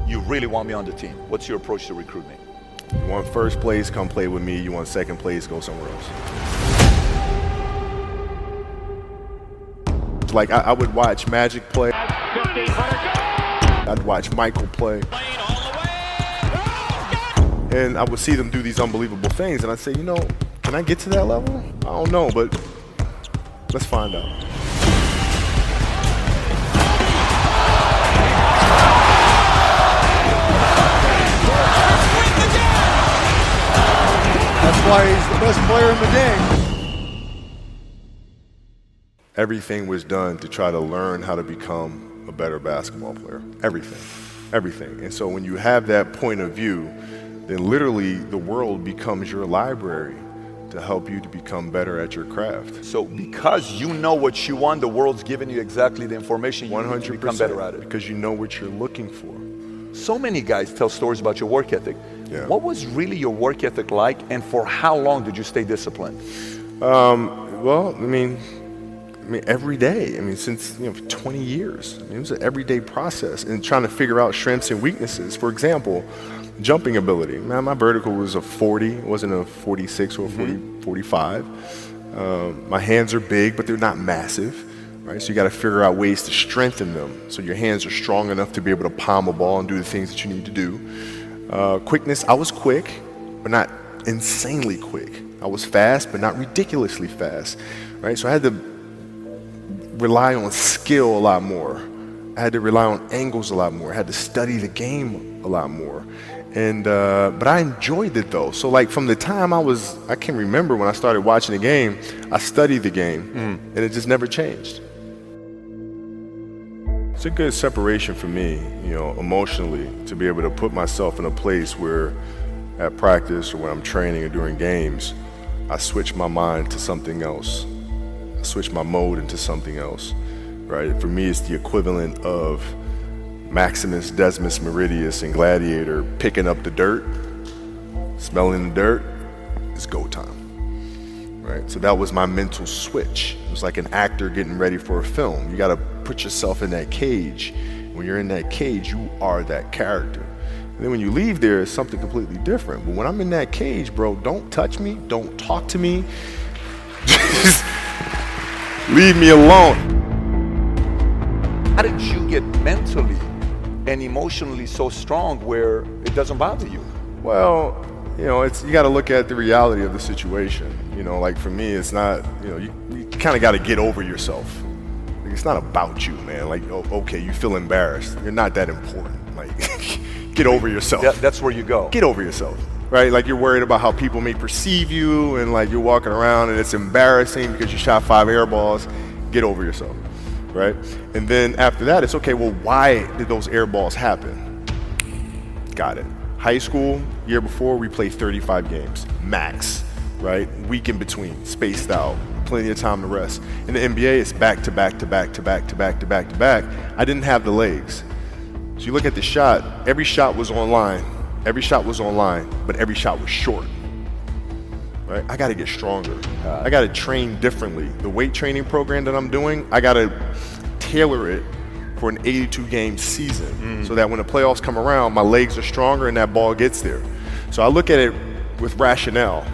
you really want me on the team. What's your approach to recruiting? You want first place, come play with me. You want second place, go somewhere else. Like I would watch Magic play. I'd watch Michael play. And I would see them do these unbelievable things, and I'd say, you know, can I get to that level? I don't know, but let's find out. That's why he's the best player in the game. Everything was done to try to learn how to become a better basketball player. Everything. And so when you have that point of view, then literally the world becomes your library to help you to become better at your craft. So because you know what you want, the world's giving you exactly the information you need to become better at it. Because you know what you're looking for. So many guys tell stories about your work ethic. Yeah. What was really your work ethic like, and for how long did you stay disciplined? Well, I mean, every day. I mean, since 20 years. I mean, it was an everyday process, and trying to figure out strengths and weaknesses. For example, jumping ability. Man, my vertical was a 40, it wasn't a 46 or a 45. My hands are big, but they're not massive, right? So you got to figure out ways to strengthen them so your hands are strong enough to be able to palm a ball and do the things that you need to do. Quickness, I was quick, but not insanely quick. I was fast, but not ridiculously fast, right? So I had to rely on skill a lot more. I had to rely on angles a lot more. I had to study the game a lot more. And but I enjoyed it though. So like from the time I can remember when I started watching the game, I studied the game and it just never changed. It's a good separation for me, emotionally, to be able to put myself in a place where at practice or when I'm training or during games, I switch my mind to something else. I switch my mode into something else, right? For me, it's the equivalent of Maximus Decimus Meridius in Gladiator picking up the dirt, smelling the dirt. It's go time, right? So that was my mental switch. It was like an actor getting ready for a film. You got to put yourself in that cage. When you're in that cage, you are that character. And then when you leave there, it's something completely different. But when I'm in that cage, bro, don't touch me, don't talk to me. Just leave me alone. How did you get mentally and emotionally so strong where it doesn't bother you? Well, you got to look at the reality of the situation. Like for me, it's not, you kind of got to get over yourself. Like, it's not about you, man. Like, okay, you feel embarrassed. You're not that important. Like, get over yourself. That's where you go. Get over yourself, right? Like you're worried about how people may perceive you, and like you're walking around and it's embarrassing because you shot 5 air balls. Get over yourself, right? And then after that, it's okay, well, why did those air balls happen? Got it. High school, year before, we played 35 games, max, right? Week in between, spaced out, plenty of time to rest. In the NBA, it's back to back to back to back to back to back to back. I didn't have the legs. So you look at the shot, every shot was online, but every shot was short, right? I gotta get stronger. I gotta train differently. The weight training program that I'm doing, I gotta tailor it for an 82-game season so that when the playoffs come around, my legs are stronger and that ball gets there. So I look at it with rationale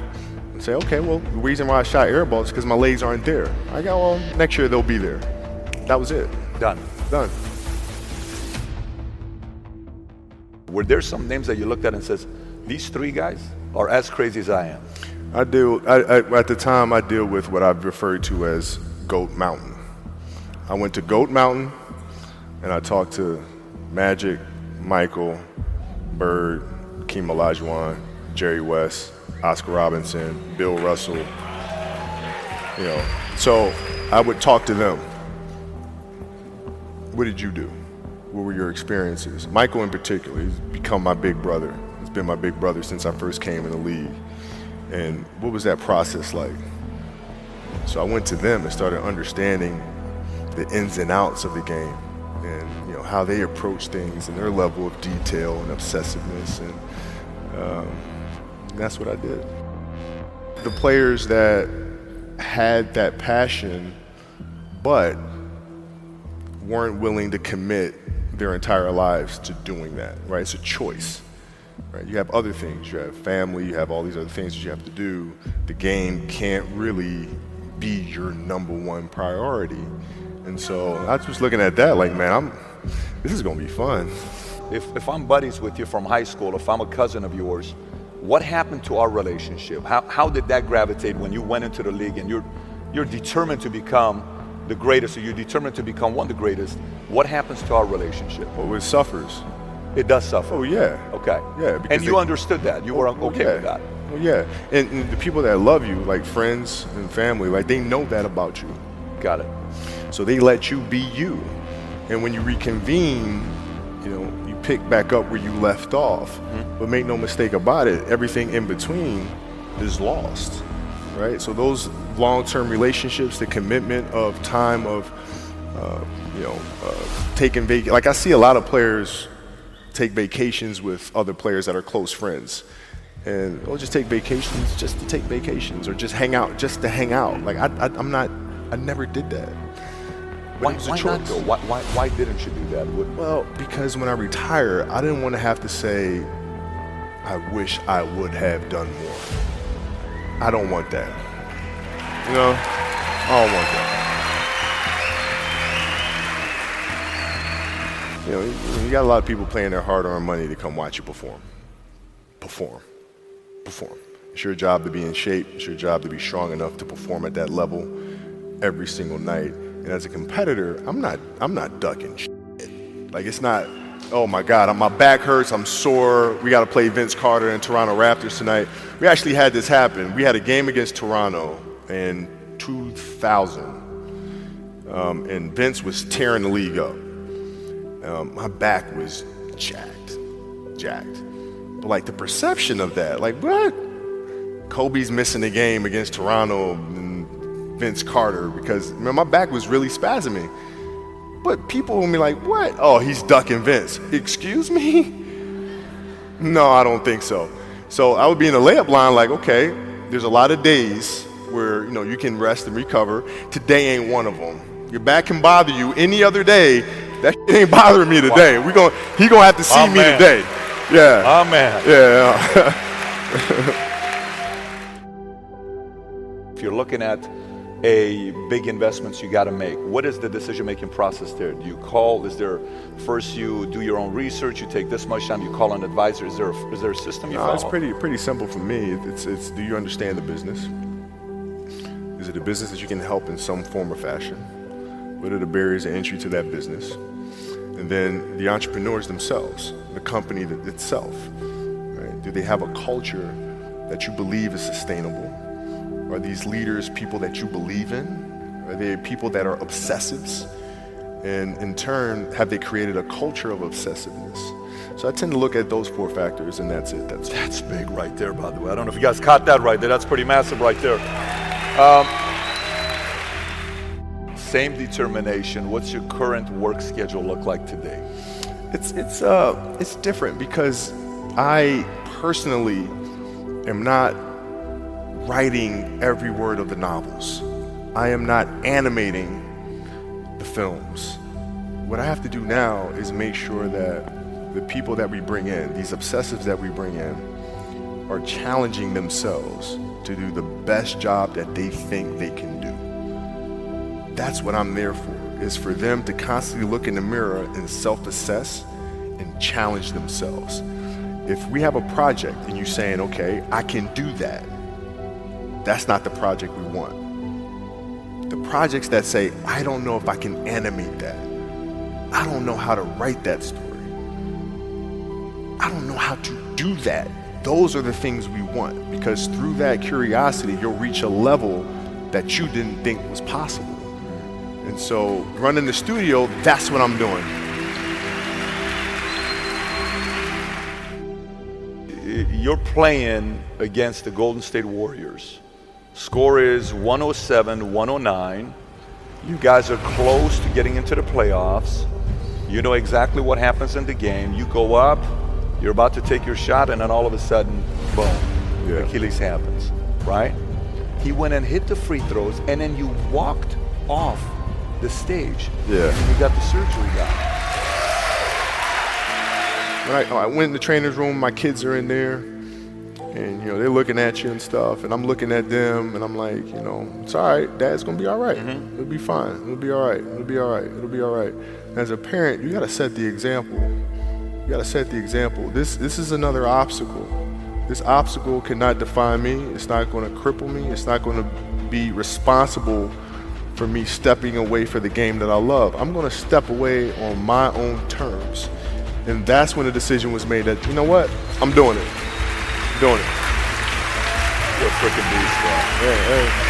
and say, okay, well, the reason why I shot air balls is because my legs aren't there. I go, well, next year they'll be there. That was it. Done. Were there some names that you looked at and says, these 3 guys are as crazy as I am? At the time, I deal with what I've referred to as Goat Mountain. I went to Goat Mountain and I talked to Magic, Michael, Bird, Hakeem Olajuwon, Jerry West, Oscar Robinson, Bill Russell. So I would talk to them. What did you do? What were your experiences? Michael in particular, he's become my big brother. He's been my big brother since I first came in the league. And what was that process like? So I went to them and started understanding the ins and outs of the game and how they approach things and their level of detail and obsessiveness, and that's what I did. The players that had that passion but weren't willing to commit their entire lives to doing that, right? It's a choice, right? You have other things. You have family. You have all these other things that you have to do. The game can't really be your number one priority. And so I was looking at that like, man, this is going to be fun. If I'm buddies with you from high school, if I'm a cousin of yours, what happened to our relationship? How did that gravitate when you went into the league and you're determined to become the greatest, or you're determined to become one of the greatest? What happens to our relationship? Well, it suffers. It does suffer. Oh, yeah. Okay. Yeah. And you understood that. You were okay with that. Well, yeah. And the people that love you, like friends and family, like they know that about you. Got it. So they let you be you. And when you reconvene, you pick back up where you left off. Mm-hmm. But make no mistake about it, everything in between is lost, right? So those long-term relationships, the commitment of time of, taking vacation. Like I see a lot of players take vacations with other players that are close friends. And they'll just take vacations just to take vacations, or just hang out just to hang out. Like I never did that. Why not though? Why didn't you do that? Well, because when I retire, I didn't want to have to say, I wish I would have done more. I don't want that. I don't want that. You got a lot of people paying their hard-earned money to come watch you perform. Perform. It's your job to be in shape. It's your job to be strong enough to perform at that level every single night. And as a competitor, I'm not ducking shit. Like, it's not, oh my God, my back hurts, I'm sore, we got to play Vince Carter and Toronto Raptors tonight. We actually had this happen. We had a game against Toronto in 2000, and Vince was tearing the league up. My back was jacked. But like the perception of that, like, what? Kobe's missing the game against Toronto and Vince Carter because my back was really spasming. But people will be like, what? Oh, he's ducking Vince. Excuse me? No, I don't think so. So I would be in the layup line like, okay, there's a lot of days where you can rest and recover. Today ain't one of them. Your back can bother you any other day. That shit ain't bothering me today. He gonna have to see me today. Yeah. Amen. Yeah. If you're looking at a big investments you got to make, what is the decision-making process there? Do you call? Is there first you do your own research? You take this much time. You call an advisor. Is there a system you follow? It's pretty simple for me. It's do you understand the business? Is it a business that you can help in some form or fashion? What are the barriers of entry to that business? And then the entrepreneurs themselves, the company itself, right? Do they have a culture that you believe is sustainable? Are these leaders people that you believe in? Are they people that are obsessives? And in turn, have they created a culture of obsessiveness? So I tend to look at those 4 factors, and that's it. That's big right there, by the way. I don't know if you guys caught that right there. That's pretty massive right there. Same determination. What's your current work schedule look like today? It's different because I personally am not writing every word of the novels. I am not animating the films. What I have to do now is make sure that the people that we bring in, these obsessives that we bring in, are challenging themselves to do the best job that they think they can do. That's what I'm there for, is for them to constantly look in the mirror and self-assess and challenge themselves. If we have a project and you're saying, okay, I can do that, that's not the project we want. The projects that say, I don't know if I can animate that. I don't know how to write that story. I don't know how to do that. Those are the things we want, because through that curiosity, you'll reach a level that you didn't think was possible. And so running the studio, that's what I'm doing. You're playing against the Golden State Warriors. Score is 107-109. You guys are close to getting into the playoffs. You know exactly what happens in the game. You go up, you're about to take your shot, and then all of a sudden, boom, Achilles happens, right? He went and hit the free throws, and then you walked off the stage. Yeah. And you got the surgery done. when I went in the trainer's room, my kids are in there, and they're looking at you and stuff, and I'm looking at them, and I'm like, it's all right. Dad's gonna be all right. It'll be fine. It'll be all right. It'll be all right. It'll be all right. As a parent, you gotta set the example. You gotta set the example. This is another obstacle. This obstacle cannot define me. It's not gonna cripple me. It's not gonna be responsible for me stepping away for the game that I love. I'm gonna step away on my own terms. And that's when the decision was made that, you know what? I'm doing it. I'm doing it. You're a freaking beast, bro. Hey.